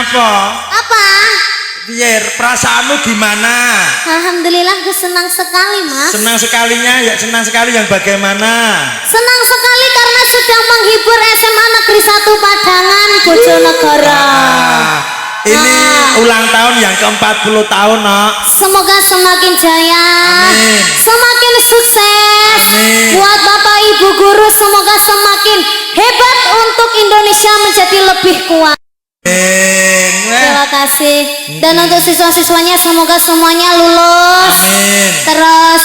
Apa? Apa? Biar perasaanmu gimana? Alhamdulillah aku senang sekali, Mas. Senang sekalinya, ya senang sekali yang bagaimana? Senang sekali karena sudah menghibur SMA Negeri 1 Padangan, Bojonegoro. Ini ulang tahun yang ke-40 tahun, Nok. Semoga semakin jaya, Amin. semakin sukses. Amin. Buat Bapak Ibu guru semoga semakin hebat untuk Indonesia menjadi lebih kuat. Terima kasih. Dan untuk siswa-siswanya semoga semuanya lulus. Amin. Terus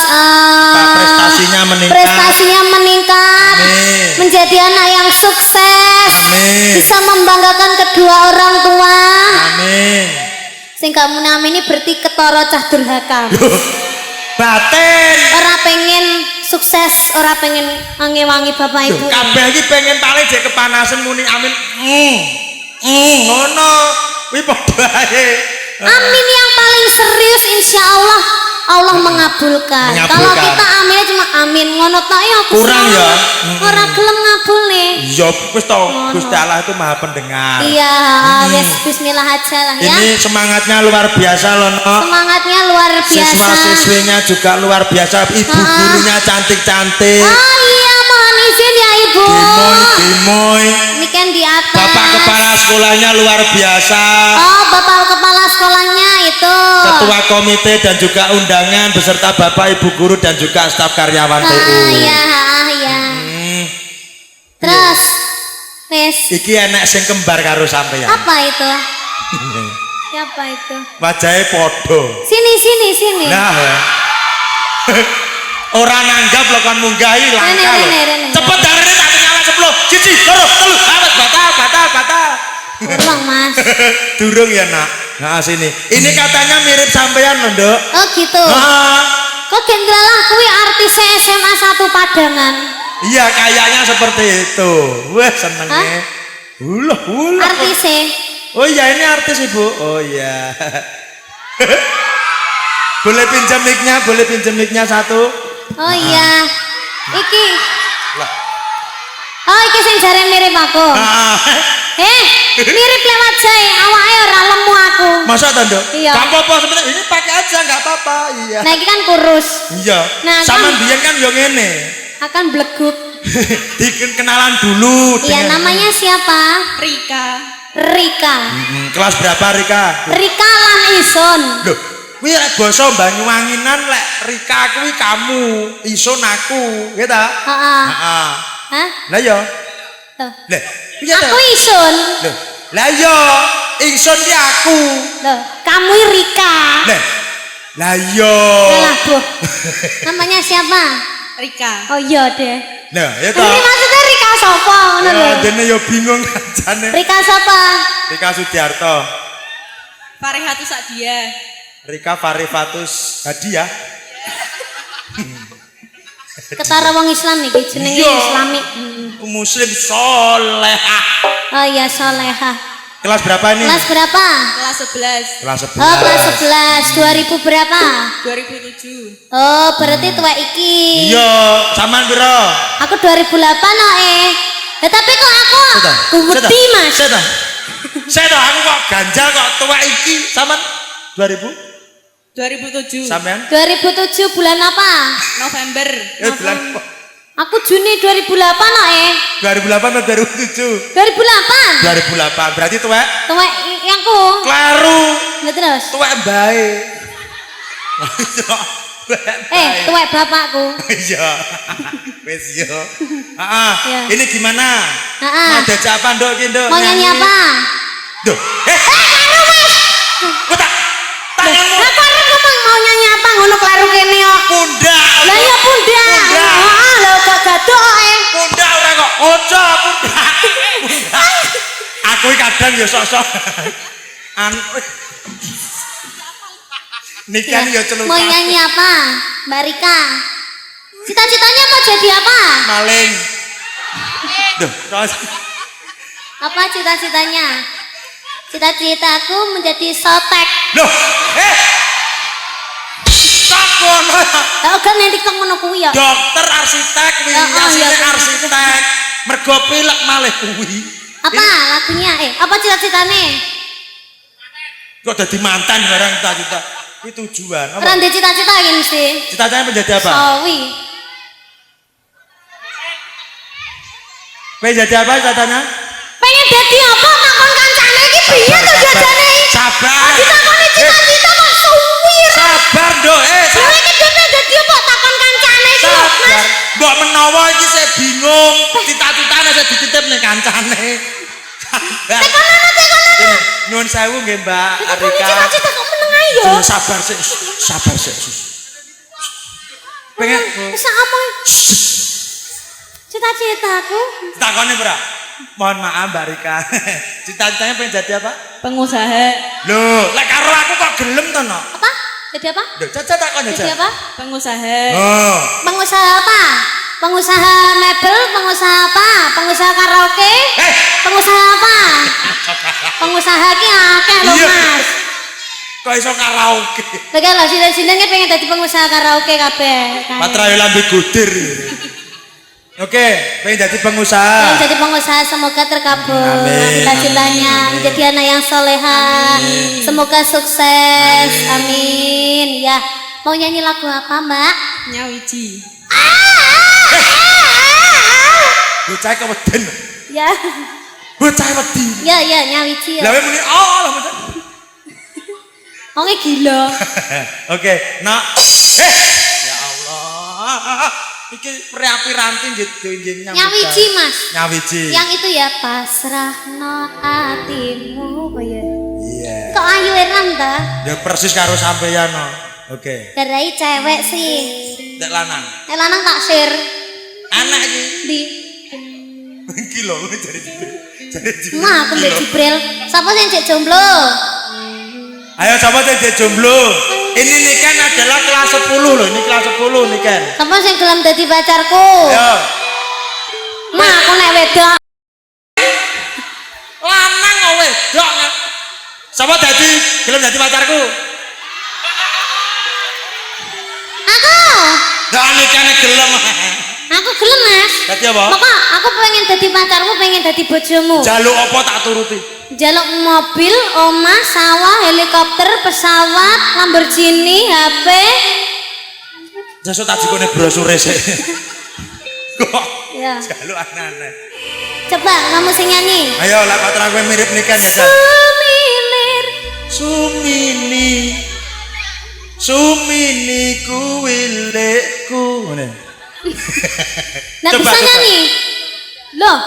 prestasinya meningkat. Amin. Menjadi anak yang sukses. Amin. Bisa membanggakan kedua orang tua. Amin. Sing kamu ini berarti ketara cah durhaka. Batin. Ora pengen sukses, ora pengen wangi-wangi Bapak Ibu. Kabeh iki pengen paling jek kepanasan muni amin. Ngono. Kuwi padha ae. Amin yang paling serius insya Allah Allah mengabulkan. Kalau kita aminnya cuma amin ngono tok ya kurang ya. Ora gelem ngabulne. Ya wis to, Gusti Allah itu Maha Pendengar. Iya, wis bismillah aja lah ya. Ini semangatnya luar biasa loh, Nok. Semangatnya luar biasa. Siswa-siswinya juga luar biasa. Ibu gurunya cantik-cantik. Oh iya, mohon izin ya Ibu. Gemoy. Ini kan di atas. Bapak kepala sekolahnya luar biasa. Oh, Bapak kepala sekolahnya itu. Ketua komite dan juga undangan beserta Bapak Ibu guru dan juga staf karyawan TU. Iya, iya. Terus, wes. Iki enek sing kembar karo sampeyan. Apa itu? Siapa itu? Wajahnya podo. Sini. Nah, ya. Orang nanggap lo kan munggahi langka lo. Cepet dari ini tak nyala 10. Cici, loro, telu. Awas batal. Ulang Mas. Durung ya nak. Nah sini. Ini katanya mirip sampean loh, Nduk. Oh gitu. Kok gendralah kuwi artis SMA 1 Padangan. Iya kayaknya seperti itu. Wah senengnya. Ulah. Artisnya. Oh iya ini artis Ibu. Oh iya. Boleh pinjam mic-nya satu. Oh iya. Iki. Lah. Oh iki sing jare mirip aku. Mirip lewat jae, awake ora lemu aku. Masa ta, Nduk? Iya. Gak apa-apa sebenarnya ini pakai aja enggak apa-apa. Iya. Nah iki kan kurus. Iya. Nah, sama biyen kan yo ngene. Akan blegut. Kenalan dulu. Iya, namanya siapa? Rika. Kelas berapa Rika? Rika lan Ison. Loh, kuwi basa Banyuwanginan lek Rika kuwi kamu, Ison aku, ya ta? Heeh. Heeh. Hah? Lah ya. Tuh. Lah, piye ta? Aku Ison. Loh, lah ya, Ison ki aku. Loh, kamu Rika. Lah ya. Lah, Bu. Namanya siapa? Rika. Oh iya deh. Nah, ya ta. Ini maksudnya Rika sapa ngono lho. Ya, dene yo bingung kancane. Rika sapa? Rika Sudiarto. Farihatus Sadia. Rika Farifatus Hadiah. Ketara wong Islam nih jenenge Islami. Muslim solehah. Oh iya solehah. Kelas berapa ini? Kelas berapa? Kelas 11. Kelas 11. Oh kelas 11. 2000 berapa? 2007. Oh berarti tua iki. Iya, samaan piro? Aku 2008 oh tapi kok aku wedi Mas. Saya aku kok ganjal kok tua iki samaan 2000? 2007. Sampean? 2007 bulan apa? November. Bulan Aku Juni 2008 oh 2008 atau 2007? 2008. 2008 berarti tua Yangku Klaru terus tua baik tuwek bapakku. Iya wes yo ini gimana mau diajak apa Nduk ki Nduk mau nyanyi apa Duh Klaru Mas tanganmu aku arep ngomong mau nyanyi apa ngono Klaru kene kok pundak lah ya pundak heeh lho gak gadok pundak ora kok ojo pundak aku kadang ya sok-sok nikah ya celukan. Mau nyanyi apa Mbak Rika? Cita-citanya mau jadi apa? Maling. Duh, apa cita-citanya? Cita-citaku menjadi sotek. Loh, ngono. Lah kan nek TikTok ngono kuwi ya. Dokter arsitek kuwi, asline arsitek. Mergo pilek malih kuwi. Apa lagunya? Apa cita-citane? Kok dadi mantan barang cita-cita. Iki tujuan apa? Ora ndek cita-cita iki mesti. Cita-citanya menjadi apa? Sawi. Pengen jadi apa cita-citanya? Pengen dadi apa takon kancane iki piye to jajane iki? Sabar. Ditakoni cita-cita kok suwi. Sabar, Dok. Lha iki dhewe dadi apa takon kancane iki lho, Sabar. Mas? Mbok menawa iki saya bingung. Cita-citane saya dititip ning kancane. Sabar. Tekono. Nyuwun sewu nggih, Mbak Takoni Arika. cita-cita kok meneng ae yo. Sabar sik, sabar sik. Pengen Wis ngomong. Cita-citaku takone, Bra. Mohon maaf, Mbak Rika. Cita-citanya pengen jadi apa? Pengusaha. Loh, lek karo aku kok gelem to, no? apa? Jadi apa? Loh, caca takon Jadi aja. apa? Pengusaha. Oh. Pengusaha apa? Pengusaha mebel, pengusaha apa? Pengusaha karaoke? Pengusaha apa? Pengusaha ki akeh lho, Iya. Mas. Kok iso karaoke? Lha lho sine-sine pengen dadi pengusaha karaoke kabeh. Patra yo lambe gudir. Oke, pengen jadi pengusaha. Pengen jadi pengusaha semoga terkabul Amin, cita-citanya amin. menjadi anak yang soleha. Semoga sukses. Amin. Ya, mau nyanyi lagu apa, Mbak? Nyawiji. Bocah keweden. Ya. Bocah wedi. Ya, nyawiji Lah ya. kowe muni oh lah bocah. Wonge gila. Oke, nak. Ya Allah. Iki priapi ranting gitu nggih Nyawiji, Mas. Nyawiji. Yang itu ya pasrahno atimu kok ya. Iya. Kok ayu enan ta? Ya persis karo sampeyan no. Oke. Darai cewek sih. Nek lanang. Nek lanang tak share Anak iki. di Iki lho jare Jibril. Jare Jibril. Mah aku Mbak Jibril. Sapa sing cek jomblo? Ayo coba jadi jomblo. Ini Niken adalah kelas 10 loh. Ini kelas 10 Niken. Sapa sing gelem dadi pacarku? Ayo. Mah aku nek wedok. Lanang kok wedok. Sapa dadi gelem dadi pacarku? Aku. Dak Niken gelem. Aku gelem, Mas. Dadi apa? Pokok aku pengen dadi pacarmu, pengen dadi bojomu. Jaluk apa tak turuti? Jaluk mobil, omah, sawah, helikopter, pesawat, Lamborghini, HP. Jasuk tak jikone brosure sik. Kok Ya. jaluk aneh-aneh. Coba kamu sing nyanyi. Ayo lah patra kowe mirip Niken ya. Sumilir. Sumini. Sumini kuwi lekku. Ngene. Nggak Coba, bisa coba. nyanyi. Loh,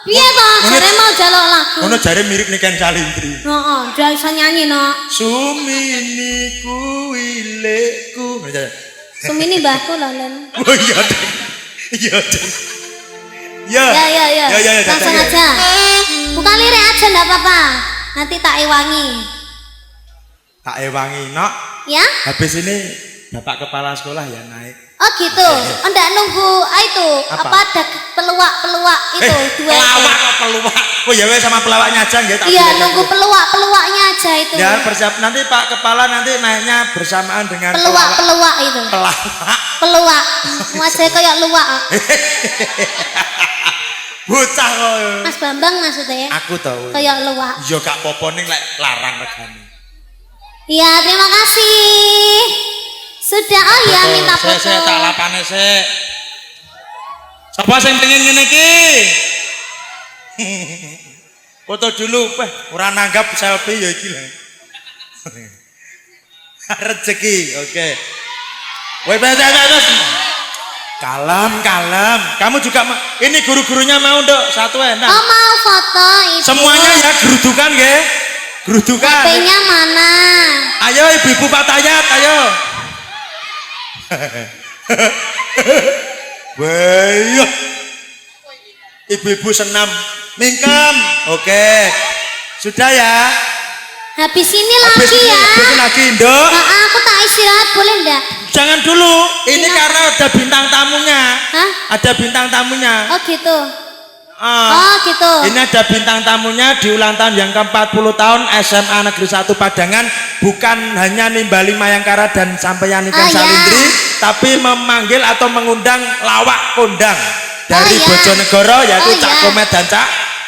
piye toh? Jare mau jaluk lagu. Ngono jare mirip Niken Calindri. Heeh, dia bisa nyanyi no. Sumini kuwi lekku. Ngono jare. Sumini mbahku lho, Len. Oh iya deh. Iya deh. Ya. Ya. Ya. Langsung Datang, ya. aja. Bukan lirik aja enggak apa-apa. Nanti tak ewangi. Tak ewangi nok. Ya? Habis ini Bapak Kepala Sekolah ya naik. Oh gitu. Enggak nunggu itu Apa? ada peluak-peluak itu duet. Pelawak kok peluak. Oh ya wes sama pelawaknya aja nggih tak Iya, pilih. nunggu peluak-peluaknya aja itu. Ya bersiap nanti Pak Kepala nanti naiknya bersamaan dengan Peluak-peluak itu. pelawak. Peluak. Wajahnya kayak luwak. Bocah kok. Mas Bambang maksudnya ya. Aku tahu. Kayak luwak. Yo gak popo ning lek larang regane. Iya, terima kasih. Sudah, oh ya minta foto. Saya tak lapane sik. Sapa sing pengen ngene iki? Foto dulu, ora nanggap selfie ya iki lho. Rezeki, oke. Woi, terus. Kalem. Kamu juga ini guru-gurunya mau, Dok. Satu enak. Oh mau foto itu. Semuanya ya gerudukan nggih. Gerudukan. HP-nya mana? Ayo ibu-ibu Patayat, ayo. Wayo. Ibu-ibu senam mingkem. Oke. Sudah ya. Habis ini Habis lagi ini, ya. habis ini lagi, Ndok. Aku tak istirahat boleh enggak? Jangan dulu. Ini karena ada bintang tamunya. Hah? Ada bintang tamunya. Oh gitu. Ah. Oh gitu. Ini ada bintang tamunya di ulang tahun yang ke-40 tahun SMA Negeri 1 Padangan, bukan hanya nimbali Mayangkara dan sampeyan Niken Oh, ya. Salindri, tapi memanggil atau mengundang lawak kondang dari Oh, ya. Bojonegoro yaitu Oh, Cak ya. Komet dan Cak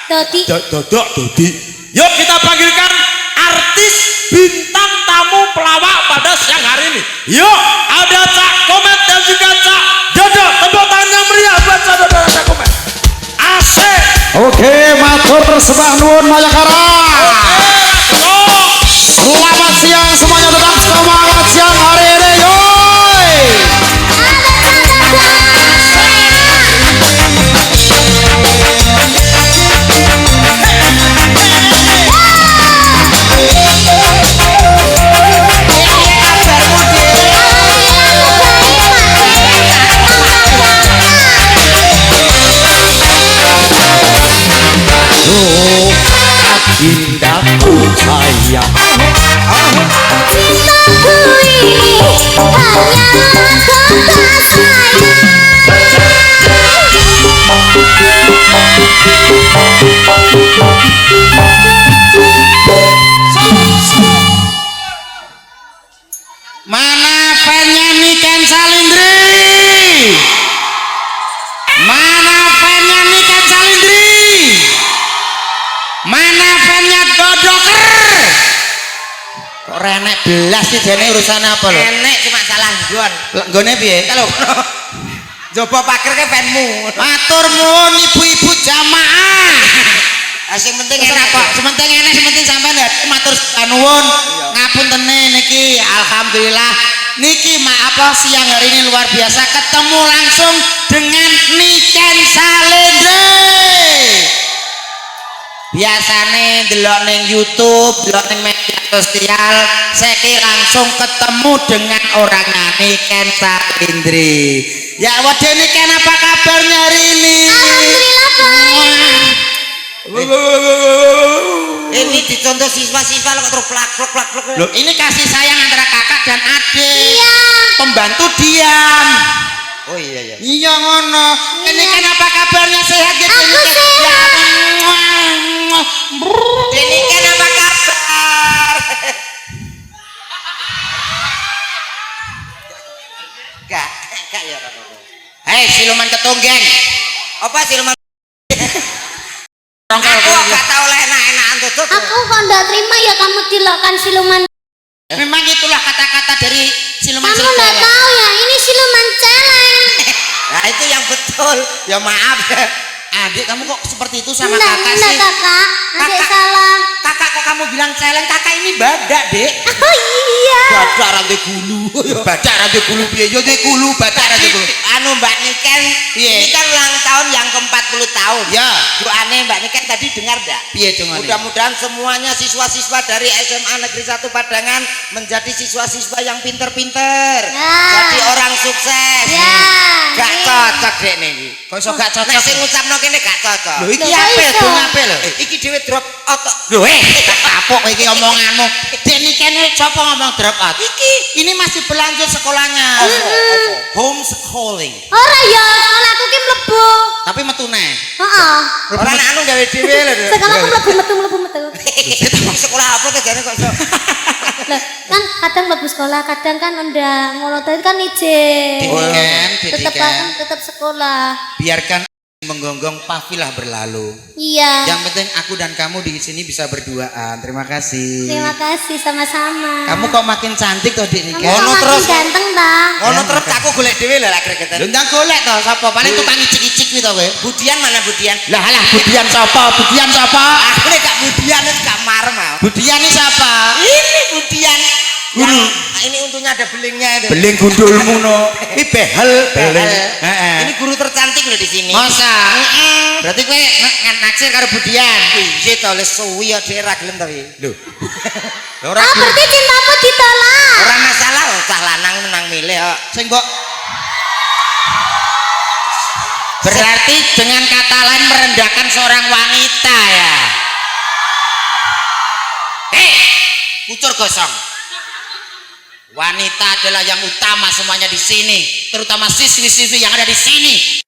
Dodi. Dodok Dodi. Yuk kita panggilkan artis bintang tamu pelawak pada siang hari ini. Yuk, ada Cak Komet dan juga Cak Dodo. Tepuk tangan yang meriah buat Cak Dodo dan Cak Komet. Asik. Oke, matur sembah nuwun Mayakara. Selamat siang semuanya, tetap semangat siang hari ini. Yoi. Cintaku sayang, Cintaku ini hanyalah kata mana fannya Niken Salindri? Mana fannya Niken Salindri? Mana fannya Dodoker? Kok renek belas sih jane urusan apa lho? Enek cuma salah nggon. Nggone piye? Kalau coba paker ke fanmu. Matur nuwun ibu-ibu jamaah. Sing penting Terus enak apa? Sementing enek, sementing sampean ya matur nuwun. Ngapuntene niki alhamdulillah niki apa siang hari ini luar biasa ketemu langsung dengan Niken Salindri. Biasane delok ning YouTube, delok ning media sosial, saiki langsung ketemu dengan orangnya Niken Salindri. Ya waduh Niken, apa kabarnya hari ini? Alhamdulillah baik. ini dicontoh siswa-siswa lo terus plak. Loh, ini kasih sayang antara kakak dan adik. Iya. Pembantu diam. Oh iya. Iya ngono. Ini kan apa kabarnya, sehat gitu? Aku Ini kan- sehat. Ya, Ini kan apa kabar? Gak ya. Hei siluman ketunggeng. Apa sih lu? Rongkol Aku ketunggeng. gak tau lah enak-enakan tuh. Aku kok ndak terima ya kamu dilakukan siluman. Memang itulah kata-kata dari siluman Kamu ndak serigala. tahu ya, ini siluman celeng. Nah itu yang betul. Ya maaf ya. Adik, kamu kok seperti itu sama Ndak, kakak ndak sih? kakak. Adik Kakak. salah. Kakak kok kamu bilang celeng? Kakak ini badak, Dek. Oh iya. Badak rantai gulu. Badak rantai gulu piye? Yo de gulu, badak rantai gulu. Anu Mbak Niken, Iya. ini kan ulang tahun yang ke-40 tahun. Ya. Doane Mbak Niken tadi dengar enggak? Piye dongane? Mudah-mudahan semuanya siswa-siswa dari SMA Negeri 1 Padangan menjadi siswa-siswa yang pinter-pinter. Ya. Jadi orang sukses. Ya. Gak Iya. cocok dek nih. Kok iso gak Nek cocok? sing ngucapno kene gak cocok. Lho iki Lho, kok apel, iso? dong apel. Iki dhewe drop out. Lho tak kapok iki omonganmu. Dek Niken sapa ngomong drop out? Ini masih berlanjut sekolahnya. Homeschooling. Ora ya, sekolahku ki mlebu. Tapi metune. Heeh. Ora nek anu gawe dhewe lho. Sekolahku mlebu metu. Sekolah apa tuh jane kok iso? Lah, kan kadang mlebu sekolah, kadang kan ndak ngono tadi kan izin. Didikan, Tetap didikan. tetap sekolah. Biarkan menggonggong pafilah berlalu. Iya. Yang penting aku dan kamu di sini bisa berduaan. Terima kasih. Terima kasih sama-sama. Kamu kok makin cantik toh, Dik Kamu Niken? kok makin terus. ganteng ta? Ngono terus aku golek dhewe lho lek gregetan. Lho ndang golek toh sapa? Paling tukang icik-icik kuwi to kowe. Budian mana Budian? Lah alah Budian sapa? Budian sapa? Aku nek gak Budian wis gak marem mau. Budian ini siapa? Ini Budian. Guru. Yang ini untungnya ada belingnya itu. Beling gundulmu no. Ini behel. Behel. Heeh. Ini guru tercantik loh di sini. Masa? Berarti kowe naksir karo Budian. Iya to les suwi ya dhewe ra gelem to iki. Lho. Ora Ah, berarti cintamu ditolak. Ora masalah wong cah lanang menang milih kok. sing mbok berarti dengan kata lain merendahkan seorang wanita ya. Pucur gosong. Wanita adalah yang utama semuanya di sini, terutama siswi-siswi yang ada di sini.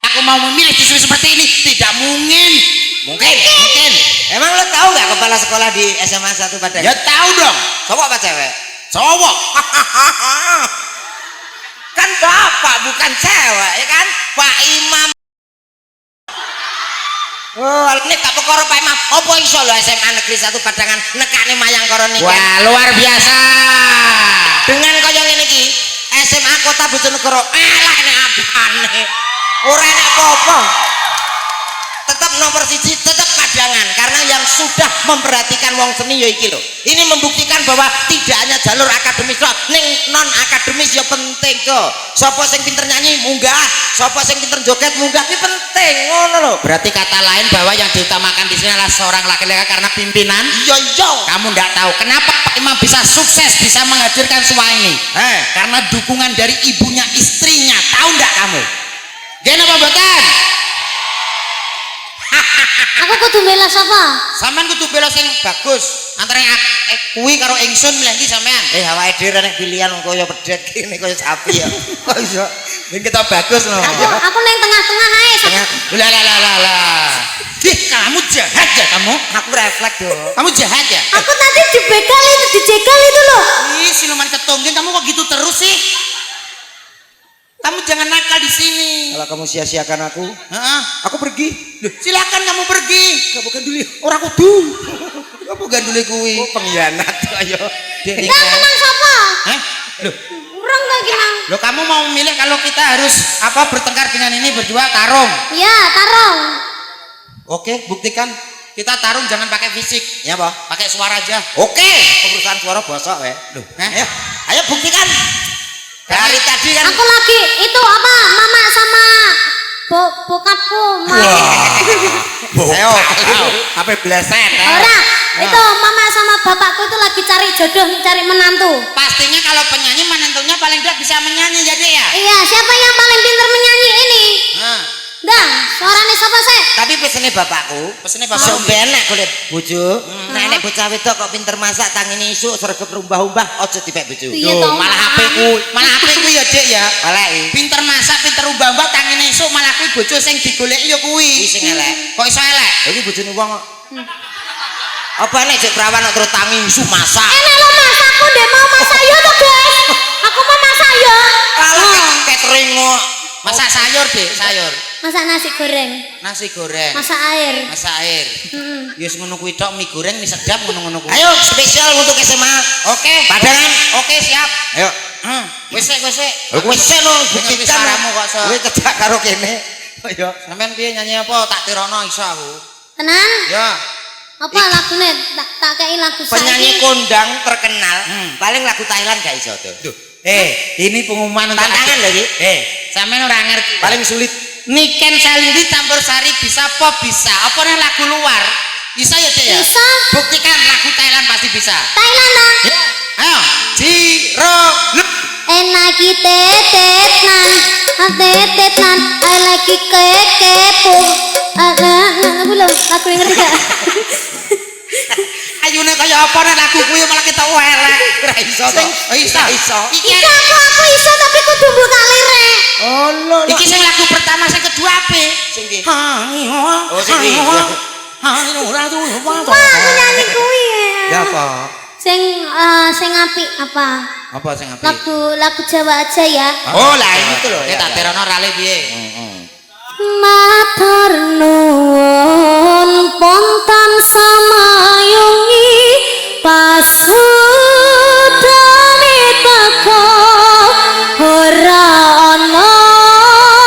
Aku mau memilih siswi seperti ini tidak mungkin. Mungkin. Emang lo tahu nggak kepala sekolah di SMA 1 Padangan? Ya tahu dong. Cowok apa cewek? Cowok. Kan bapak bukan cewek ya kan? Pak Imam. Oh, ini tak perkara Pak Imam. Apa iso lho SMA Negeri 1 Padangan nekane mayang karo niki. Wah, luar biasa. Dengan kaya ngene iki, SMA Kota Bojonegoro. Alah ini apane. Ora enak apa-apa. Tetap nomor 1 tetap Padangan karena yang sudah memperhatikan wong seni ya iki lho. Ini membuktikan bahwa tidak hanya jalur akademis kok, ning non akademis ya penting kok. Sapa sing pinter nyanyi munggah, sapa sing pinter joget munggah iki penting ngono lho. Berarti kata lain bahwa yang diutamakan di sini adalah seorang laki-laki karena pimpinan. Iya iya. Kamu tidak tahu kenapa Pak Imam bisa sukses bisa menghadirkan semua ini. Karena dukungan dari ibunya istrinya. Tahu enggak kamu? Gimana apa mboten? Aku kudu bela sapa? Sampean kudu bela sing bagus. Antara kuwi karo ingsun milih ndi sampean? Awake dhewe nek pilihan kaya pedhet kene kaya sapi ya. Kok iso? Ben kita bagus loh. Aku neng tengah-tengah ae. Lah. Kamu jahat ya kamu? Aku refleks yo. Kamu jahat ya? Aku tadi dibegal itu, dijegal itu loh. Ih, siluman ketonggeng kamu kok gitu terus sih? Kamu jangan nakal di sini. Kalau kamu sia-siakan aku, aku pergi. Loh, silakan kamu pergi. Kamu ganduli. Orang kudu. Kamu ganduli kuwi. Oh, pengkhianat ayo. Dah menang sapa? Hah? Loh, Urang gak gimana? loh kamu mau memilih kalau kita harus apa bertengkar dengan ini berdua tarung. Ya, tarung. Oke, buktikan. Kita tarung jangan pakai fisik. Ya, Pak. Pakai suara aja. Oke, perusahaan suara bosok we. Loh, ayo buktikan. Dari tadi kan Aku lagi itu apa? Mama sama bokapku. ayo, apa bleset? Ora, itu mama sama bapakku itu lagi cari jodoh, cari menantu. Pastinya kalau penyanyi menentunya paling tidak bisa menyanyi jadi ya. Iya, siapa yang paling pintar menyanyi ini? Nah, Dang, suaranya siapa sih? Tapi pesene bapakku, pesene bapak. Sombenek golek bojo. Nek nek bocah wedok kok pinter masak tangine isuk sregep rumbah-umbah aja dipek bojo. Iya, Tuh, toh, malah Mak. HP ku ya Dik ya. Elek. Pinter masak, pinter ubah-ubah tangine esuk malah kuwi bojo sing digoleki ya kuwi. Iki sing elek. Kok iso elek? Iki bojone wong kok. Apa nek jek perawan kok terus tangi isu masak. Enak lo masakku deh mau masak yo tuh guys. Aku mau masak yo. Alah catering kok. Masak sayur, Dik, sayur. Masak nasi goreng, Nasi goreng. masak air. Masak air. Mm-mm. Ya wis ngono kuwi tok mie goreng mie sedap ngono-ngono kuwi. Ayo spesial untuk SMA. Oke. Padangan. Oke, siap. Ayo. Wis sik, wis sik. Lho kowe sik no buktikan suaramu kok iso. Kowe cedak karo kene. Ayo. Sampeyan piye nyanyi apa? Tak tirono iso aku. Tenan? Ya. Apa lagunya? Tak kei lagu Penyanyi saiki. kondang terkenal. Paling lagu Thailand gak iso tuh. Ini pengumuman untuk Tantangan lagi. sampean ora ngerti. Paling sulit. Niken Salindi campur sari bisa pop bisa. Apa nih lagu luar? Bisa ya, Cek ya? Bisa. Buktikan lagu Thailand pasti bisa. Thailand ah. Ya. Ayo. Jiro. Enak tetetnan, tetetnan, I like kepo. Belum, lagu yang ngerti gak? Ayune kaya apa nih lagu kuwi malah kita elek. Ora iso to. Sing iso. Iki Bisa aku iso tapi kudu buka lirik. Oh lho. iki sing lagu pertama sing kedua apa? Sing ndi? Oh, sing iki. Wah, aku nyanyi kuwi Ya ya. apa? Sing apik apa? Apa sing apa? Lagu Jawa aja ya. Oh lah itu loh. Ya tak terono rale piye? Matur nuwun pontan samayungi pasudane teko ora ana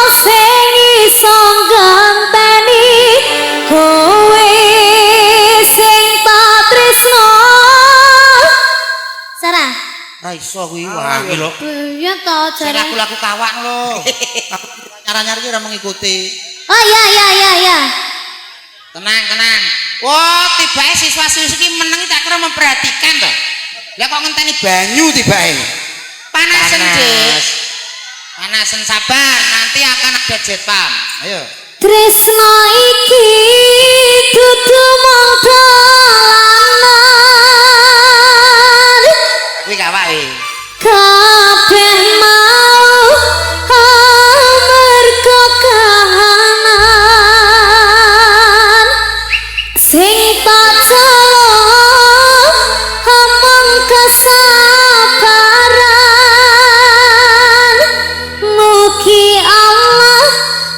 sing iso ganteni kowe sing tak tresno. Sarah, Ra iso kuwi wangi lho. iya to Sing jare. lagu-lagu kawak lho. Nyara-nyara iki ora mengikuti. Oh iya. Tenang. Wah, tibake siswa-siswi iki meneng tak kira memperhatikan to. Lah kok ngenteni banyu tibake. Panasen, Dik. Panasen sabar, nanti akan ada jet pump. Ayo. Tresno iki dudu mung dolanan. Kuwi kawak iki. Kabeh mau amarga kahanan sing tak celok among kesabaran mugi Allah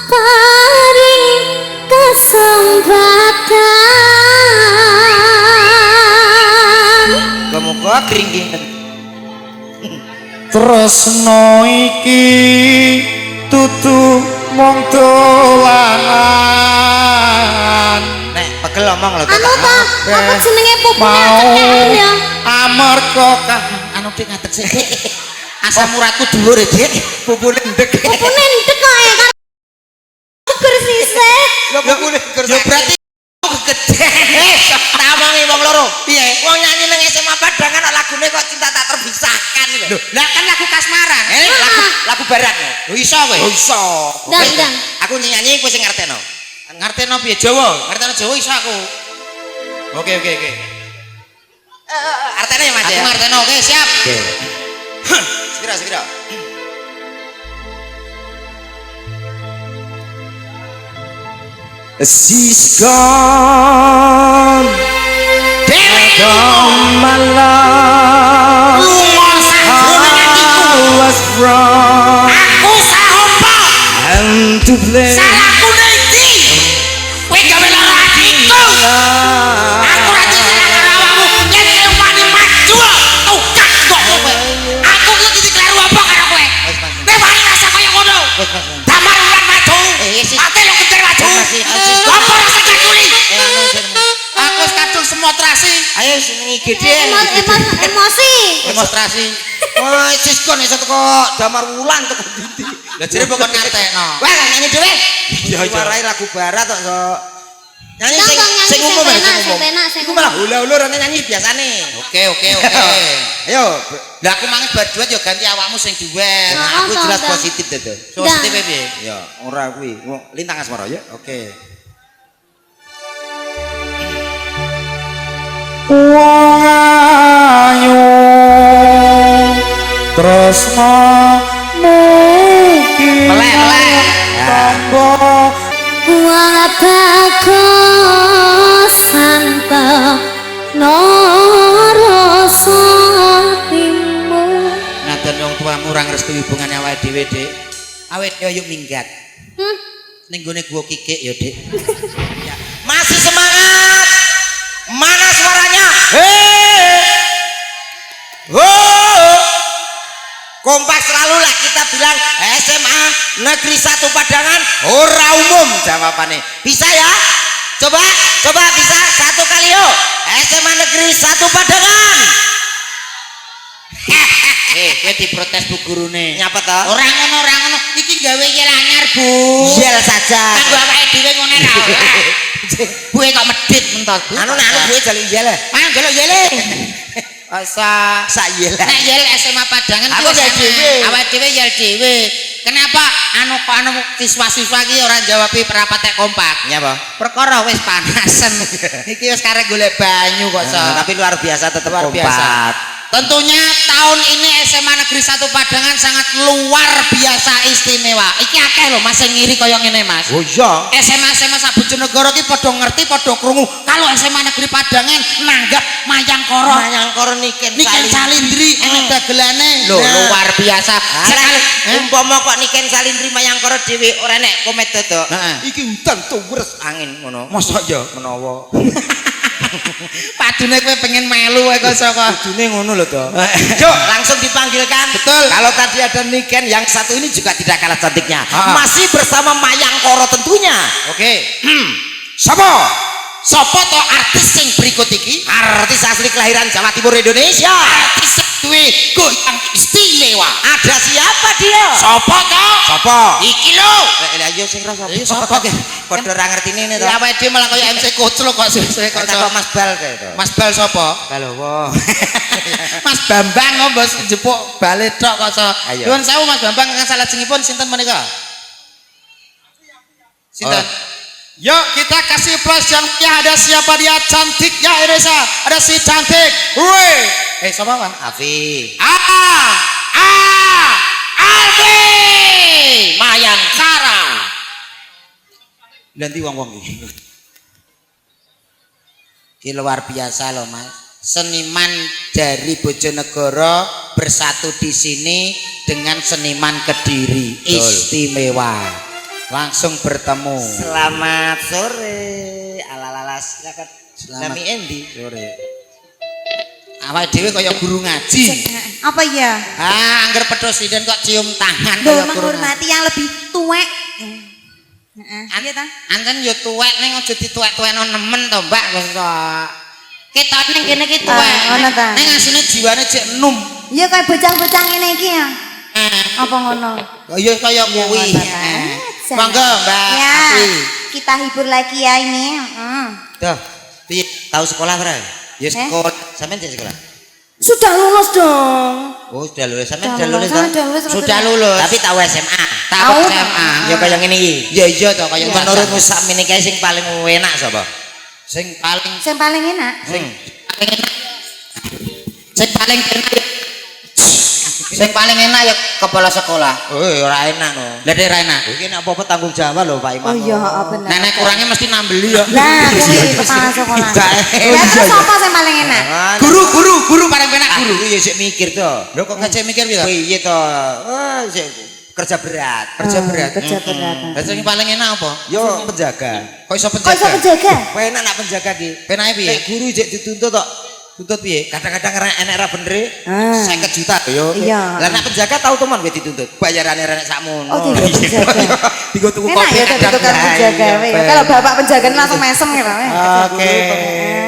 paring kesembaran. wah kringking tresno iki tutu mung dolanan nek pegel omong lho Anu ta, apa jenenge pupune cekean ya? amarga anu dik ngadeg sik asam uratku dhuwur ya dik pupune ndek Pupune ndek kok ya kan. Gur sisih. lho pupune yo berarti gede tak omongi wong loro piye wong nyanyi nang SMA Padangan lagune kok cinta tak terpisahkan lho lah kan lagu kasmaran lagu barat lho iso kowe iso Dan. aku nyanyi kowe sing ngerteno piye Jawa ngerteno Jawa iso aku oke artene ya Mas Aku ya ngerteno oke siap. oke segera she's gone down my love I was wrong Aku saopo? and to blame Salahku iki. Kowe gawe lara adikku. Aku ra diseneng karo awakmu. Yen kowe wani maju, tukak kok kowe. Aku iki dikleru apa karo kowe? Kowe wani rasa kaya ngono. Damar ulan maju. Ate lo kejar maju. Apa rasa cakuli? Aku wis kadung semotrasi. ayo senengi gede Emosi. demonstrasi wah siskon iso teko damar wulan teko ndi Lah jere pokok ngartekno. wah nyanyi dhewe Iya, iya. warai lagu barat kok so nyanyi Dong, sing dong, nyanyi sing sing umum ya, penak, sing sing umum penak, sing iku malah hula-hula rene nyanyi biasane Oke. ayo Lah aku mangis bar duet ya ganti awakmu sing duet. Nah, aku dong, jelas dong. positif to Positif piye? ya ora kuwi lintang asmara ya oke wong ayu tresno mungkin Melek. tambo Wong bagus santo noroso timu. Nadyan wong tuamu ora ngrestui hubungane awake dhewe, Dik. Awet yo yuk minggat. Ning gone gua kikik ya, Dik. masih semangat mana suaranya kompak selalu lah kita bilang SMA Negeri 1 Padangan ora umum jawabannya bisa ya coba bisa satu kali yo SMA Negeri 1 Padangan Kowe diprotes bu gurune. nyapa toh Ora ngono. Iki gawe yel anyar, Bu. yel saja Kanggo awake dhewe ngene ra ora. Buwe kok medhit mentos, Bu. anu gue jaluk yel Mang delok yele. asa sak yel Nek yel SMA Padangan Aku yel dhewe. Awake dhewe yel dhewe. Kenapa anu siswa-siswa iki ora jawabi rapat kompak? nyapa Perkara wis panasen. Iki wis karek golek banyu kok, So. tapi luar biasa tetap Luar biasa. kompak Tentunya tahun ini SMA Negeri 1 Padangan sangat luar biasa istimewa. Iki akeh lho Mas sing ngiri kaya ngene Mas. oh iya SMA sak Bojonegoro iki padha ngerti padha krungu kalau SMA Negeri Padangan nanggap Mayangkara. Mayangkara Niken Niken Salindri enek dagelane lho Nah. luar biasa. Sekali umpama kok Niken Salindri Mayangkara dhewe ora nek komet dodok Heeh. iki udan tuwres angin ngono masa ya menawa Padune kowe pengen melu kowe kok saka. kudune ngono lho to yuk langsung dipanggilkan Betul. kalau tadi ada Niken yang satu ini juga tidak kalah cantiknya Ah. masih bersama Mayangkara tentunya Oke. sapa Sopo to artis sing berikut iki? artis asli kelahiran Jawa Timur Indonesia Artis sing duwe goyang istimewa. ada siapa dia Sopo to? sapa Iki lho. lah iya sing ora Iya, sapa ge? padha ra ngerti ini to Ya awake dhewe malah kaya MC Koclo kok sesuk kok. kata Mas Bal kayak to Mas Bal sapa? Balowo Mas Bambang kok bos jepuk bale tok kok. Ayo. Nuwun sewu Mas Bambang ingkang salajengipun sinten menika? Sinten? Yuk kita kasih plus yang ada siapa dia cantiknya Indonesia. Ada si cantik. Woi. Siapa Bang? Afi Alfi Mayangkara. ganti wong-wong iki Ini luar biasa loh Mas. Seniman dari Bojonegoro bersatu di sini dengan seniman Kediri. Istimewa. Langsung bertemu. selamat sore alalala silakan Selamat Nami Endi sore. awake dhewe kaya guru ngaji. Apa ya? Ah, angger presiden kok cium tangan Loh, kaya guru ngaji. menghormati yang lebih tuwek. Iya ta? Anten yo tuwek ning aja dituwek-tuwekno nemen to, Mbak. Wis kok. Ketok ning kene ki tuwek. Ngono ta. Ning asine jiwane jek enum. Iya kayak bocah-bocah ngene iki ya. Apa ngono? Oh iya kaya kuwi. Monggo, Mbak. Ya, Asli. kita hibur lagi ya ini. Tuh, piye tahu sekolah ora? Ya Eh? sekolah, sampean di sekolah. Sudah lulus dong. Oh, sudah lulus. Sampean Sudah sudah lulus lulus, toh? sudah lulus, Sudah lulus. Tapi tahu SMA. Tahu Tahu. SMA. Ya kaya ngene iki. Ya iya to kaya Menurutmu sakmene kae sing paling enak sapa? sing paling Yang paling enak. sing paling enak ya kepala sekolah. Oh, ora enak no. Lah nek ra enak. Iki nek apa-apa tanggung jawab lho Pak Imam. Oh iya, benar. Nenek kurangnya mesti nambeli ya. Nah, kuwi kepala sekolah. Ya terus apa yang paling enak? Guru paling enak Guru guru. ya sik mikir to. Lho kok ngecek mikir piye? Piye to? Wah, sik kerja berat. Kerja berat. Kerja berat. Lah sing paling enak apa? Yo penjaga. Kok iso Kok iso penjaga? penjaga? Penak nak penjaga ki. Penake piye? Nek guru jek dituntut tok. Tuntut piye? Kadang-kadang enek ra bener. Ah. 50 juta yo. Iya. Lah nak penjaga tau teman kowe dituntut. Bayarane renek sakmono. Oh, tiga penjaga. Tiga tuku Enak kopi. ya jadi kadang. tukang Nah, penjaga. iya, we. Pak. Kalau bapak penjaga langsung mesem gitu. Oke.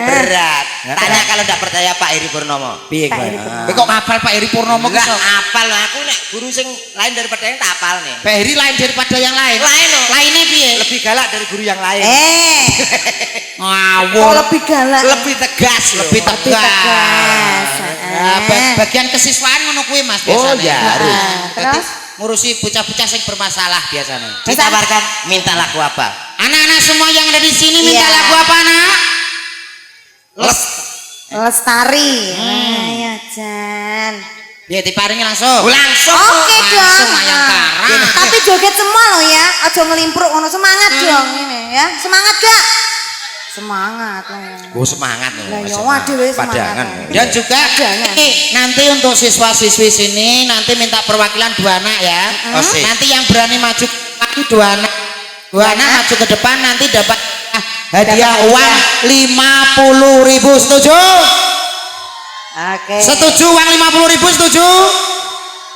Berat. Tanya kalau ndak percaya Pak Heri Purnomo. Piye Pak kowe? Heri Purnomo. Kowe kok ngapal Pak Heri Purnomo ki Enggak iso? apal lah aku nek guru sing lain daripada yang tak apal nih. Pak Heri lain daripada yang lain. Lain loh. Lainnya piye? Lebih galak dari guru yang lain. Kok lebih galak? Lebih tegas, Lebih Lebih tegas. Nah, bagian kesiswaan ngono kuwi Mas Oh biasanya. ya, harus. Dadi Terus? ngurusi bocah-bocah sing bermasalah biasanya. Ditawarkan minta lagu apa? Anak-anak semua yang ada di sini minta Iya. lagu apa, Nak? Lestari. Nah, ya Jan. Ya diparingi langsung. Langsung. Oke Langsung dong. ayam karang. Tapi joget semua loh ya. Aja ngelimpruk ngono semangat dong ini ya. Semangat gak? Semangat lah ya. Oh semangat loh. Lah ya waduh wis semangat. Padangan. Dan juga Jangan. nanti untuk siswa-siswi sini nanti minta perwakilan 2 anak ya. Oh, sip. Nanti yang berani maju ke depan 2 anak. 2 anak maju ke depan nanti dapat hadiah Dapat uang 50.000. Setuju? Oke. Setuju uang 50.000 setuju?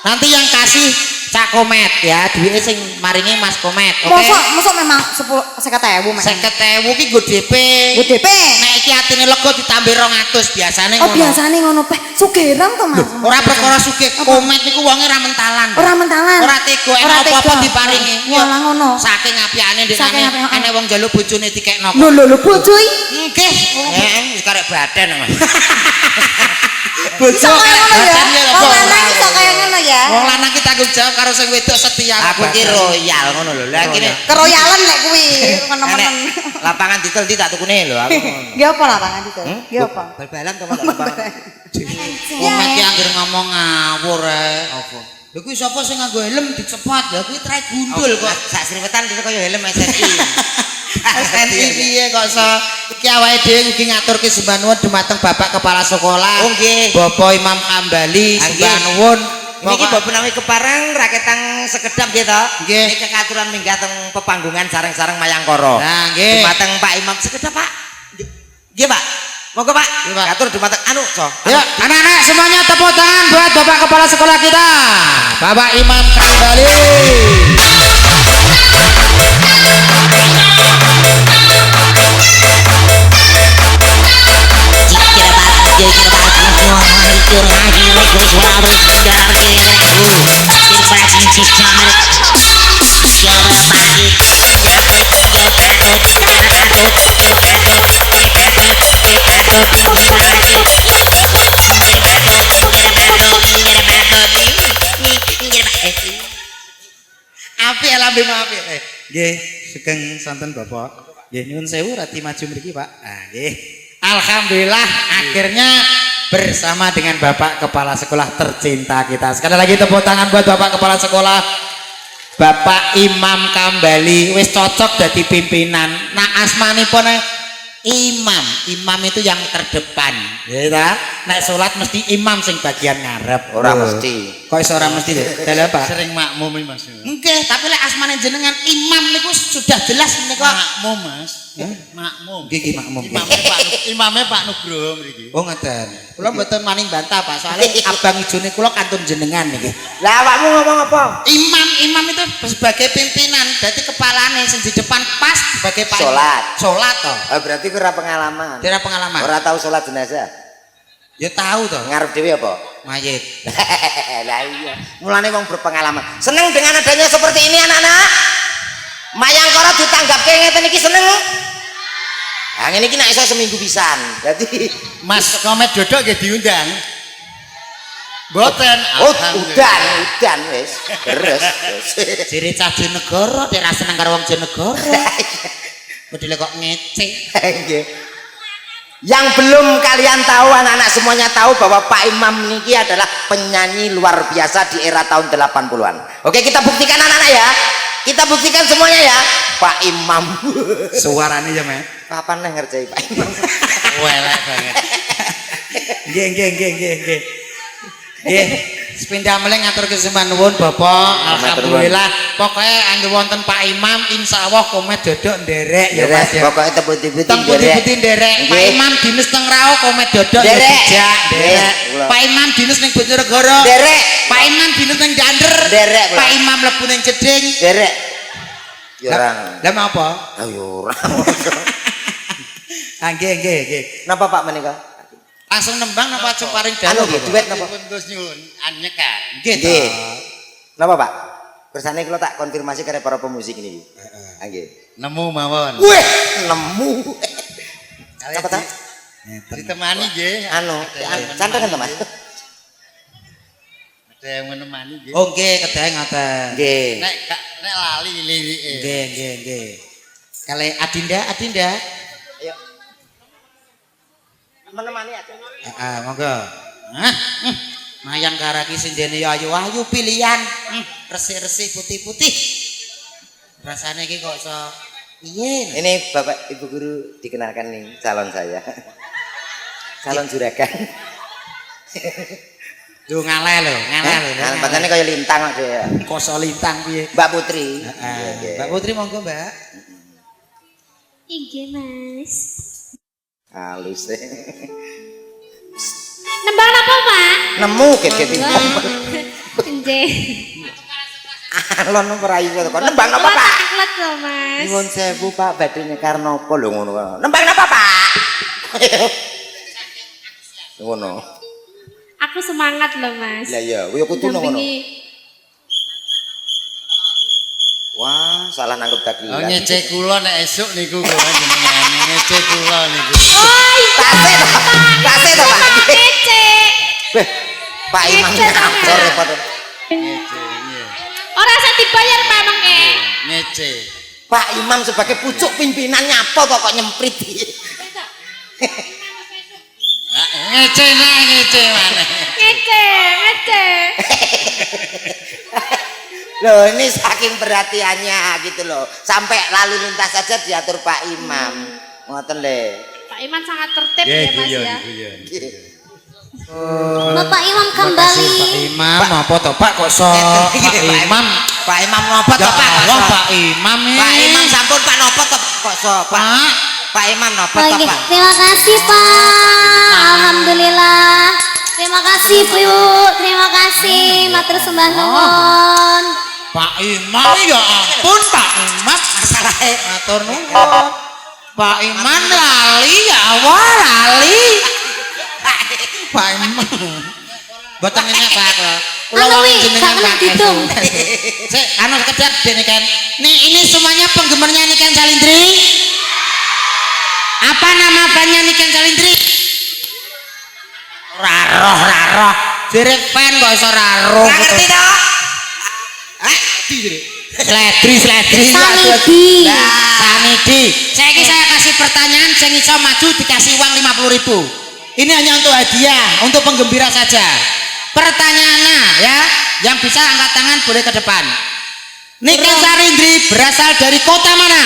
Nanti yang kasih Cak Komet ya, duitnya sing maringi Mas Komet. Oke. Mosok memang 50.000 Mas. 50.000 ki nggo DP. UDP. Nek iki atine lega ditambah 200 biasane Oh ngono. biasane ngono Pak. Sugerang to Mas. Ora perkara sugih, Komet niku wonge ra mentalan. Ora mentalan. Ora tega Ora enak apa-apa tega. diparingi. Walah ngono. Saking apiane Saking dekane apike, enek wong njaluk bojone dikekno. Lho bojo iki. Nggih. Wis karek badan Mas. Iso kaya ngono ya. badan ya, Wong apa? lanang iso kaya ngono ya. Wong lanang ki tanggung jawab karo sing wedok setia. Aku ki royal ngono lho. Lah kene Keroyalan nek kuwi ngono-ngono. enek lapangan titel tak tukune lho aku. Nggih apa lapangan itu? Nggih apa? Bal-balan to Mas lapangan. Komet ki anggere ngomong ngawur ae. Apa? Lha kuwi sapa sing nganggo helm dicepat? Lah kuwi trai gundul kok. Sak sriwetan kira kaya helm SNI. SNI piye kok iso iki awake dhewe ugi ngaturke sembah nuwun dumateng Bapak Kepala Sekolah. Oh nggih. Bapak Imam Kambali Ah, sembah nggih. nuwun. Niki mbok menawi kepareng raketang sekedap nggih to. Nggih. Niki katuran minggah teng pepanggungan sareng-sareng Mayangkara. Nah, nggih. Dumateng Pak Imam sekedap Pak. Nggih Pak. Monggo Pak. Nggih, Pak. Katur dumateng anu so. Ya, anak-anak semuanya tepuk tangan buat Bapak Kepala Sekolah kita, Bapak Imam Kambali. Apik lambe apik. Nggih, sugeng sonten Bapak. Nggih nyuwun sewu radi maju mriki, Pak. Ah, nggih. Alhamdulillah akhirnya bersama dengan Bapak Kepala Sekolah tercinta kita. Sekali lagi tepuk tangan buat Bapak Kepala Sekolah Bapak Imam Kambali. Wis cocok dadi pimpinan. Nah asmanipun imam itu yang terdepan ya ta nek salat mesti imam sing bagian ngarep Ora mesti. kok iso ora mesti lho dalah Pak Sering makmum iki Mas. nggih tapi lek asmane jenengan imam niku sudah jelas niku Makmum Mas. Makmum. nggih iki makmum Imame Pak Nugroho mriki. oh ngoten kula mboten maning bantah Pak soalnya abang ijone kula kantun jenengan niki Lah awakmu ngomong apa? imam itu sebagai pimpinan berarti kepalane sing di depan pas sebagai pak salat toh Berarti kowe ora pengalaman. Dera pengalaman Ora tahu salat jenazah. ya tahu toh Ngarep dhewe apa? mayit Lah iya. Mulane wong berpengalaman. Seneng dengan adanya seperti ini anak-anak. Mayangkara ditanggapke ngeten iki seneng. Ah ngene iki nek iso seminggu pisan. Dadi Mas Komet Dodok nggih diundang. Mboten. udan wis. Terus. ciri cah Jonegoro dia ra seneng karo wong Jonegoro modele kok ngece Nggih. Yang belum kalian tahu anak-anak semuanya tahu bahwa Pak Imam niki adalah penyanyi luar biasa di era tahun 80-an. Oke, kita buktikan anak-anak ya. Kita buktikan semuanya ya. Pak Imam. suarane ya Mek Kapan nih ngerjai Pak Imam? Welek banget. nggih sepindah meleng ngatur kesemban nuwun Bapak alhamdulillah pokoknya angger wonten Pak Imam insyaallah Komet Dodok nderek ya Mas ya Pokoknya tebut-tebutin teng putih-putih nderek Pak Imam dinas teng Rao Komet Dodok ya dijak nderek Pak Imam dinas ning Bojonegoro Derek. Pak Imam dinas ning Dander Nderek, Pak Imam mlebu ning Jeding Derek. Ya orang. lah mau apa Ayo orang. nggih Napa Pak menika? langsung nembang napa paring Anu dalu nggih duet napa? Terus nyuwun anyekan. nggih Nggih. Napa Pak? Kersane kula tak konfirmasi karo para pemusik niki. Nggih. Nemu mawon. Wih, nemu. Apa ta? Ditemani nggih. Anu, santen kan Mas? Ada yang menemani nggih. oh nggih kedaeng ngoten Nggih. Nek lali lirike. nggih kali Adinda Ayo. Menemani aja. Monggo. Mayang karaki sendene ayu-ayu pilihan. Resik-resik putih-putih. Rasane iki kok iso piye? Ini Bapak Ibu Guru dikenalkan nih calon saya. Calon juragan. Lho ngaleh lho. Nah, patane kaya lintang kok dia. Koso lintang piye? Mbak Putri. Mbak Putri monggo, Mbak. Inggih Mas. Halus. Nembang apa Pak? Nemu get-get Nggih. alon merayu kok. Nembang apa Pak? Taklet loh Mas. Nyuwun sewu Pak, badhe nyekar napa lho ngono kok. Nembang apa Pak? Ngono. Aku semangat loh Mas. Lah ya, kuwi kudu ngono. Dampingi. Wah, salah nangkep Oh takliran. ngecek kula nek esuk niku kula jenengan ngecek kula niku. Oh Tasik to. Tasik to Pak. Kece. Beh, Pak Imam ngapor repot. Ngecek iya. Ora usah dibayar memang ya. Ngecek. Pak Imam sebagai pucuk pimpinan nyapa kok nyemprit. Ngecek mana? Ngece. Loh ini saking perhatiannya gitu loh. Sampai lalu lintas saja diatur Pak Imam. Ngoten le. Pak Iman sangat tertib ya Mas ya. Bapak Imam Pak Imam apa to Pak kok so Pak Imam Pak Imam napa to Pak? Allah Pak Imam Pak Imam sampun Pak napa to kok so Pak? Pak Imam napa to Oke, Pak? terima kasih Pak. Alhamdulillah. Terima kasih Bu. Terima kasih. Matur sembah nuwun. Pak Imam ya ampun Pak Imam masalahe matur nuwun. Pak Imam lali ya wah lali. Pak Imam. Boten ngene Pak. Kula Anu wi, jenengan gak Pak kena ditung. Sik anu sekedap dene kan. Nih ini semuanya penggemarnya Niken Salindri. Apa nama bandnya Niken Salindri? Raroh. Jere fan kok iso raroh. Ora ngerti to? Sledri. Sanidi. Sanidi. Saya kasih pertanyaan, yang iso maju dikasih uang 50.000. Ini hanya untuk hadiah, untuk penggembira saja. Pertanyaannya ya, yang bisa angkat tangan boleh ke depan. Niken Salindri berasal dari kota mana?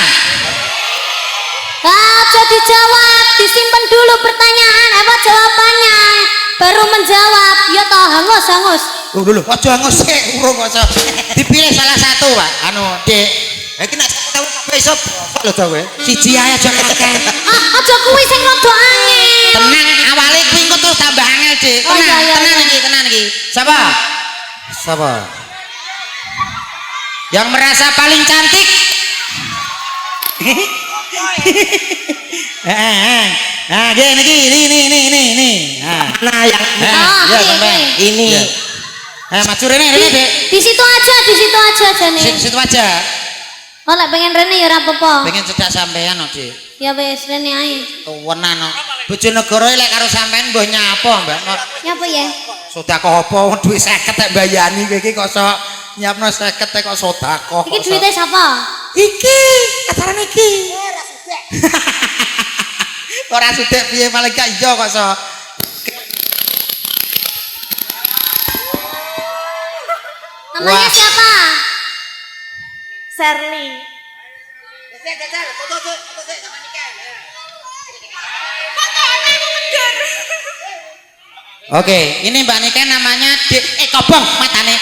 Kota aja dijawab, disimpan dulu pertanyaan apa jawabannya. Baru menjawab. Ya toh, hangus. Dulu, ojo angus sik, urung ojo. Dipilih salah satu, Pak. Anu, Dik. Iki nek tahu kabeh iso lho kowe. Siji ae aja kakek. Aja kuwi sing rada angel. Tenang, awale kuwi engko terus tambah angel, Dik. Oh, iya, iya, Tenang iki. Siapa? Yang merasa paling cantik? Nah, gini. Nah, yang ya sampai ini. Maju rene, Dek. Di situ aja Jane. Situ aja. Oh, lek pengen rene ya ora apa-apa. Pengen cedak sampean, Dik. Ya wis rene ae. Tuwenan kok. Bojonegoro lek karo sampean mbah nyapa, Mbak? Nyapa ya? Sedekah apa wong duit 50 tak mbayani kowe iki kok sok nyiapno 50 kok sedekah. Iki duite sapa? Iki, acarane iki. Ora sudek piye malah gak iya kok sok. Namanya siapa? Sherly. Oke, ini Mbak Nika namanya kobong matane.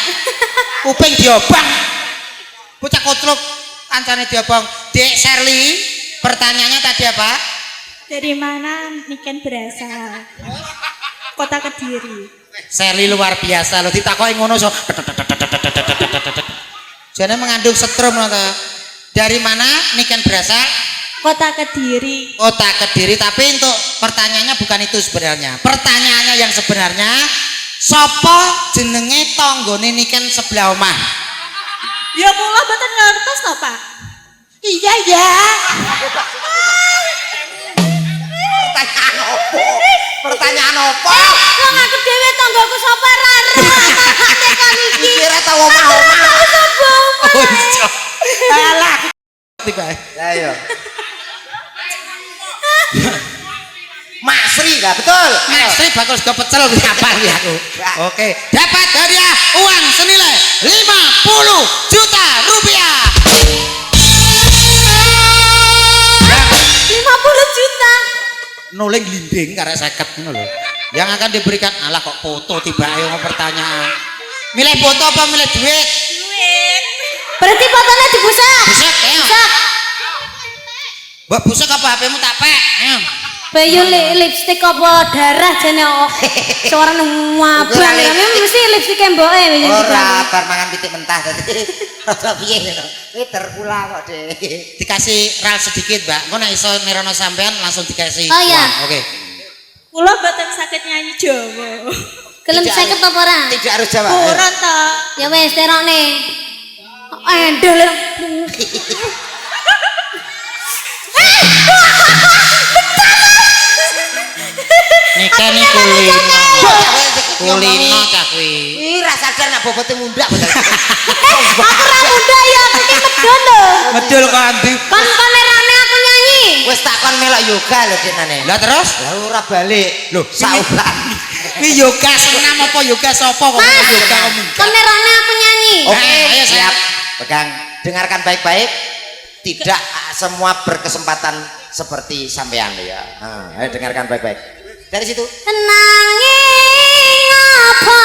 Kuping diobong. Bocah kotruk kancane diobong. Dek Sherly, pertanyaannya tadi apa? Dari mana Niken berasal? Kota Kediri. Sherly luar biasa loh, ditakoki ngono so. Jane mengandung setrum loh. Dari mana Niken berasal? Kota Kediri. Kota Kediri, tapi untuk pertanyaannya bukan itu sebenarnya. Pertanyaannya yang sebenarnya, sopo jenenge tanggane Niken sebelah omah? Ya kula mboten ngertos to, Pak. Iya ya. Pertanyaan apa? Wong aku dhewe tanggoku sapa ra ero. Tekan iki. Kira tahu omah-omah. Oh iya. Alah. Tiba. Ya yo. Masri enggak betul? Mas Sri bakal sego pecel kuwi apa iki aku. Oke, dapat hadiah uang senilai 50 juta rupiah. 50 juta. Nuling glinding karek 50 ngono lho. Yang akan diberikan alah kok foto tiba ayo pertanyaan. Milih foto apa milih duit? Duit. Berarti fotonya dibusak. Busek ayo. Busak. Mbak busek apa HP-mu tak pek? Ayo. Bayu lipstik apa darah jane kok. Suarane mabang. Memang mesti lipstik mboke wis. Ora bar mangan pitik mentah dadi rada piye ngono. Kuwi terpula kok, Dek. Dikasih ral sedikit, Mbak. Engko nek iso nerono sampean langsung dikasih. Oh, iya. uang. Oke. Kula mboten saged nyanyi Jawa. Gelem 50 apa ora? Tidak harus jawab. Purun to. Ya wis terone. Endol. Niken iki kulino. Kulino cah kuwi. Ih, ra sadar nek bobote mundak. Aku ra muda ya, aku iki medon lho. Medul kok Andi. Kon kamerane aku nyanyi. Wis takon melok yoga lho Denane. Lah terus? Lah ora balik. Lho, saulan. Kuwi yoga senam apa yoga sapa kok Mas, yoga kamu? kamerane aku nyanyi. Oke, ayo, siap. Pegang. Dengarkan baik-baik. Tidak semua berkesempatan seperti sampean ya. Nah, ayo dengarkan baik-baik. Dari situ. Nanging apa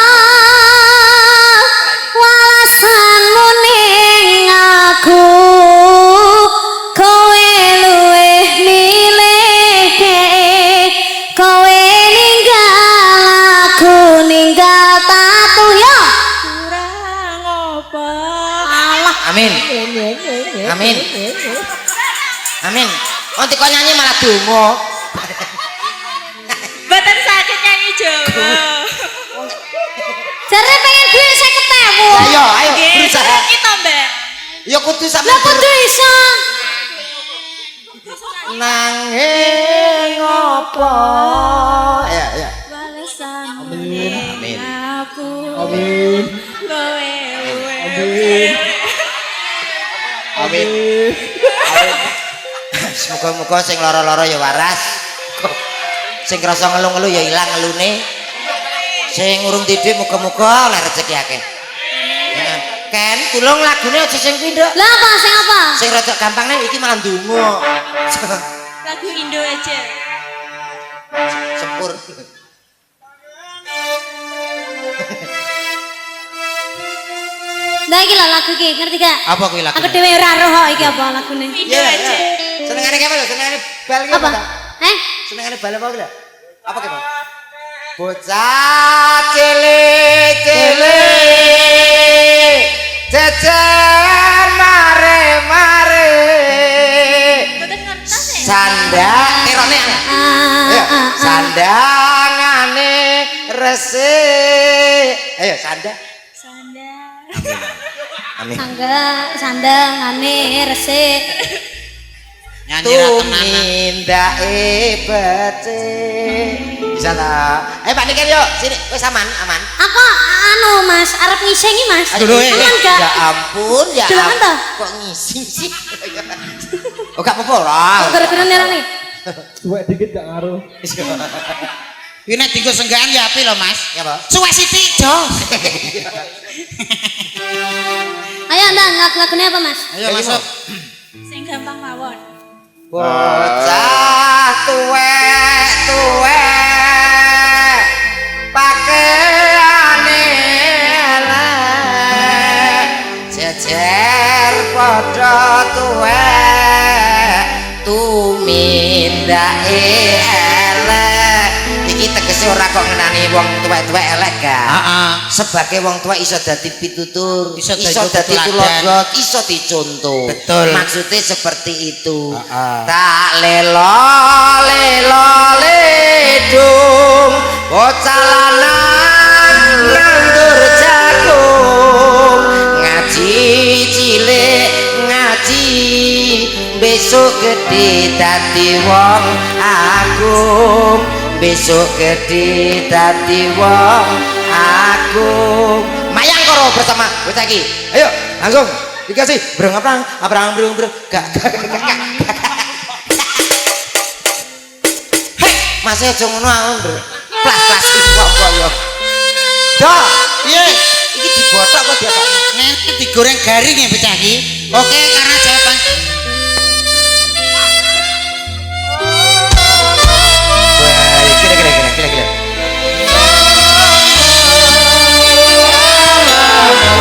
walasanmu ning aku, kowe luwih milih kowe ninggal aku ninggal tatu yo. Kurang apa? Allah. Amin. Amin. Amin. Nanti kok nyanyi malah donga. Mboten saged nyanyi Jawa. Jare pengen duit 50.000. Ayo, ayo Nggih, berusaha. kita, Mbak. Ya kudu sampe Lah kudu iso. nanging apa? Ya, ya. Walasanmu Amin. ning aku. Amin. Kowe Amin. Semoga-moga sing lara-lara ya waras. Sing krasa ngelu-ngelu ya ilang ngelune. Sing urung tidik muga-muga oleh rezeki akeh. Ken, tulung lagune aja sing kuwi, Nduk. Lah apa sing apa? Sing rada gampang nek iki malah ndonga. Lagu Indo aja. Sepur. Nah iki lah lagu iki, ngerti gak? Apa kuwi lagu? Aku dhewe ora roh kok iki apa lagune. Indo aja. Senengane apa lho? Senengane bal ki Apa? apa? Eh? Senengane bal apa ki lho? Apa ki, Bang? Bocah cilik-cilik jejer mare-mare Mboten ngertos ya. sandak terone ayo sandangane resik ayo sandak Sandal. amin Sandangane resik. Nyanyi ra tenanan. tumindake becik bisa lah Pak Niken yuk sini wis aman Aku anu Mas, arep ngisengi Mas. Ayo, Aman gak? ya ampun ya Dolanan ampun. toh? Kok ngisi sih oh gak apa-apa lah Oh, gara-gara nerani. Kuwi nek dienggo senggaan ya api lho Mas. ya Pak Suwek sithik, Jos. Ayo ndang lagune apa Mas? Ayo masuk. Sing gampang mawon. bocah tuwek pakaiane elek jejer padha tuwek tumindake elek iki tegese ora kok ngenani wong tuwek-tuwek elek ga Heeh. sebagai wong tua iso dadi pitutur Iso dadi dadi teladan. tulodo iso dicontoh Betul. maksudnya seperti itu Heeh. tak lelo ledung bocah lanang nandur jagung ngaji cilik ngaji besok gede dadi wong agung besok gede dadi wong agung mayang karo bersama bocah iki ayo langsung dikasih breng aprang gak hei masih aja ngono aku plas kok yo dah Piye? iki dibotok kok diapakno Nek digoreng garing ya bocah iki. Oke, karena jawaban kira-kira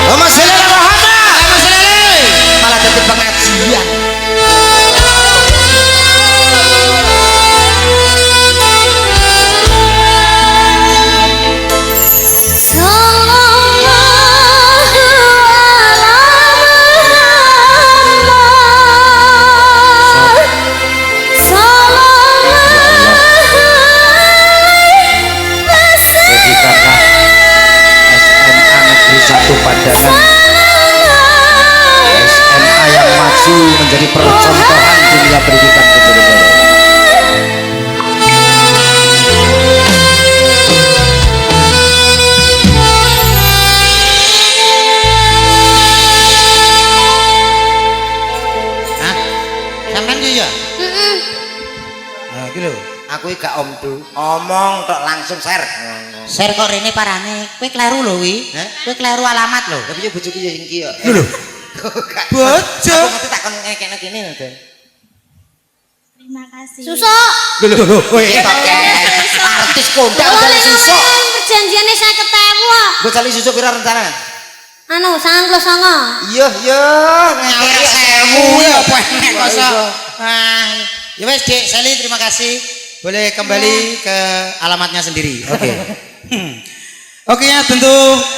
Allahumma sholli ala Muhammad malah jadi pengajian jadi karena SMA Negeri 1 Padangan SMA yang maju menjadi percontohan dunia pendidikan Bojonegoro. Hah? Sampean ki ya? Nah, iki lho. Aku iki gak omdu, omong tok langsung share. Share kok rene parane. Kowe kleru lho wi. Hah? Kowe kleru alamat lho. Tapi yo bojoku ya iki yo. Lho. Bojo. Aku ngerti tak kon ngekekne kene lho, Den. Terima kasih. Susuk. Lho, kowe artis kondang jali susuk. Perjanjiane 50.000. Mbok jali susuk pira rencana? Anu 99. Iya, Nyawur ngekek 1000 ya apa enek Gak kok. iso. Nah, ya wes Dik Sally terima kasih. Boleh kembali ke alamatnya sendiri. Oke. Oke ya tentu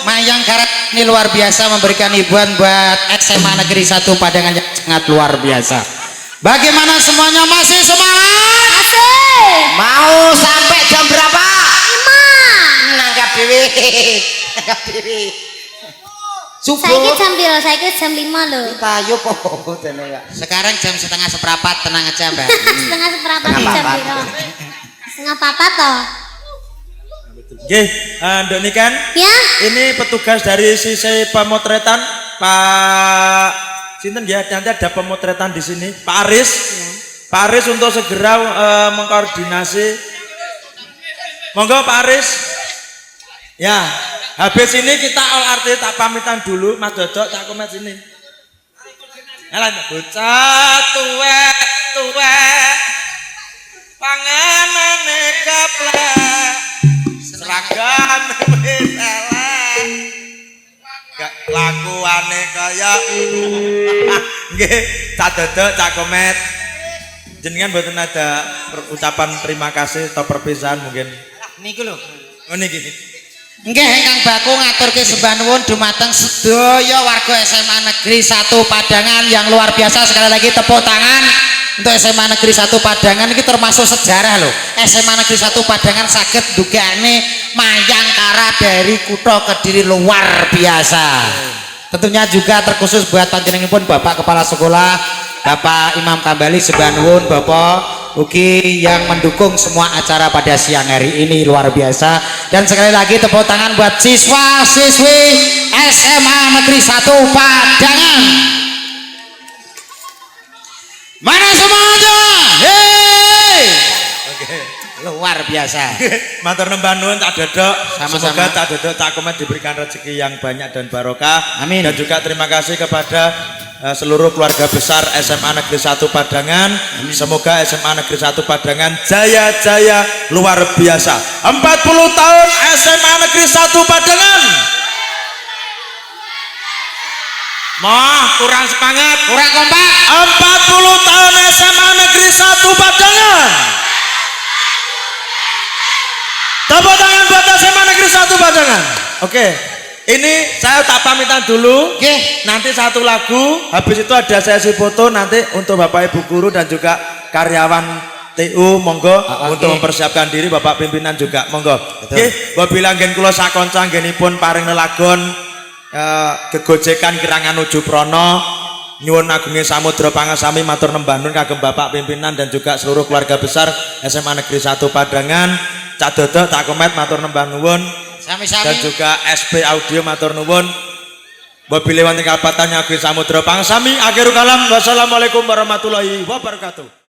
Mayang Karat ini luar biasa memberikan hiburan buat SMA Negeri 1 Padangan yang sangat luar biasa. Bagaimana semuanya masih semangat? Asik. Mau sampai jam berapa? 5. Nangkap dewe. Nangkap dewe. Saiki Subuh. jam piro? Saiki jam 5 lho. Tayo po dene ya. Sekarang jam 3:30 tenang aja Mbak. Setengah seperempat Setengah jam papat. piro? Setengah papat toh. Nggih, Nduk Niken, Ya. ini petugas dari sisi pemotretan Pak Sinten ya, nanti ada pemotretan di sini. Pak Aris. Pak Aris untuk segera mengkoordinasi. Monggo Pak Aris. Ya, habis ini kita all artis tak pamitan dulu, Mas Dodok tak komen sini. Jalan, bocah tuwek. saya. Nggih, Cak Dodo, Cak Komet. Jenengan mboten ada ucapan terima kasih atau perpisahan mungkin. Niku lho. Oh niki. Nggih ingkang baku ngaturke sembah nuwun dumateng sedaya warga SMA Negeri 1 Padangan yang luar biasa. Sekali lagi tepuk tangan untuk SMA Negeri 1 Padangan. Ini termasuk sejarah loh. SMA Negeri 1 Padangan saged dugane mayangkara dari kutha Kediri luar biasa. Tentunya juga terkhusus buat panjenenganipun Bapak Kepala Sekolah, Bapak Imam Kambali sembah nuwun Bapak Uki yang mendukung semua acara pada siang hari ini luar biasa. Dan sekali lagi tepuk tangan buat siswa siswi SMA Negeri 1 Padangan. Mana semuanya? Hei! Oke. Luar biasa. Matur nembah nuwun Cak Dodo. Sama-sama. Semoga Cak Dodo, Cak Komet diberikan rezeki yang banyak dan barokah. Amin. Dan juga terima kasih kepada seluruh keluarga besar SMA Negeri 1 Padangan. Semoga SMA Negeri 1 Padangan jaya-jaya luar biasa. 40 tahun SMA Negeri 1 Padangan. Mah, kurang semangat. Kurang kompak. 40 tahun SMA Negeri 1 Padangan. Tepuk tangan buat SMA Negeri 1 Padangan. Oke. Ini saya tak pamitan dulu. Nggih. Nanti satu lagu, habis itu ada sesi foto nanti untuk Bapak Ibu guru dan juga karyawan TU, monggo untuk mempersiapkan diri. Bapak pimpinan juga monggo. Nggih, wabila nggen kula sakonca nggenipun paring lelagon gegojekan kirangan nuju prono nyuwun agunge samudra pangasami matur nembah nuwun kagem Bapak pimpinan dan juga seluruh keluarga besar SMA Negeri 1 Padangan. Cak Dodo, Cak Komet matur nembah nuwun. Sami-sami. Dan juga SP Audio matur nuwun. Wabila wonten kapatan nyagri samudra pangsami. Akhirul kalam wassalamualaikum warahmatullahi wabarakatuh.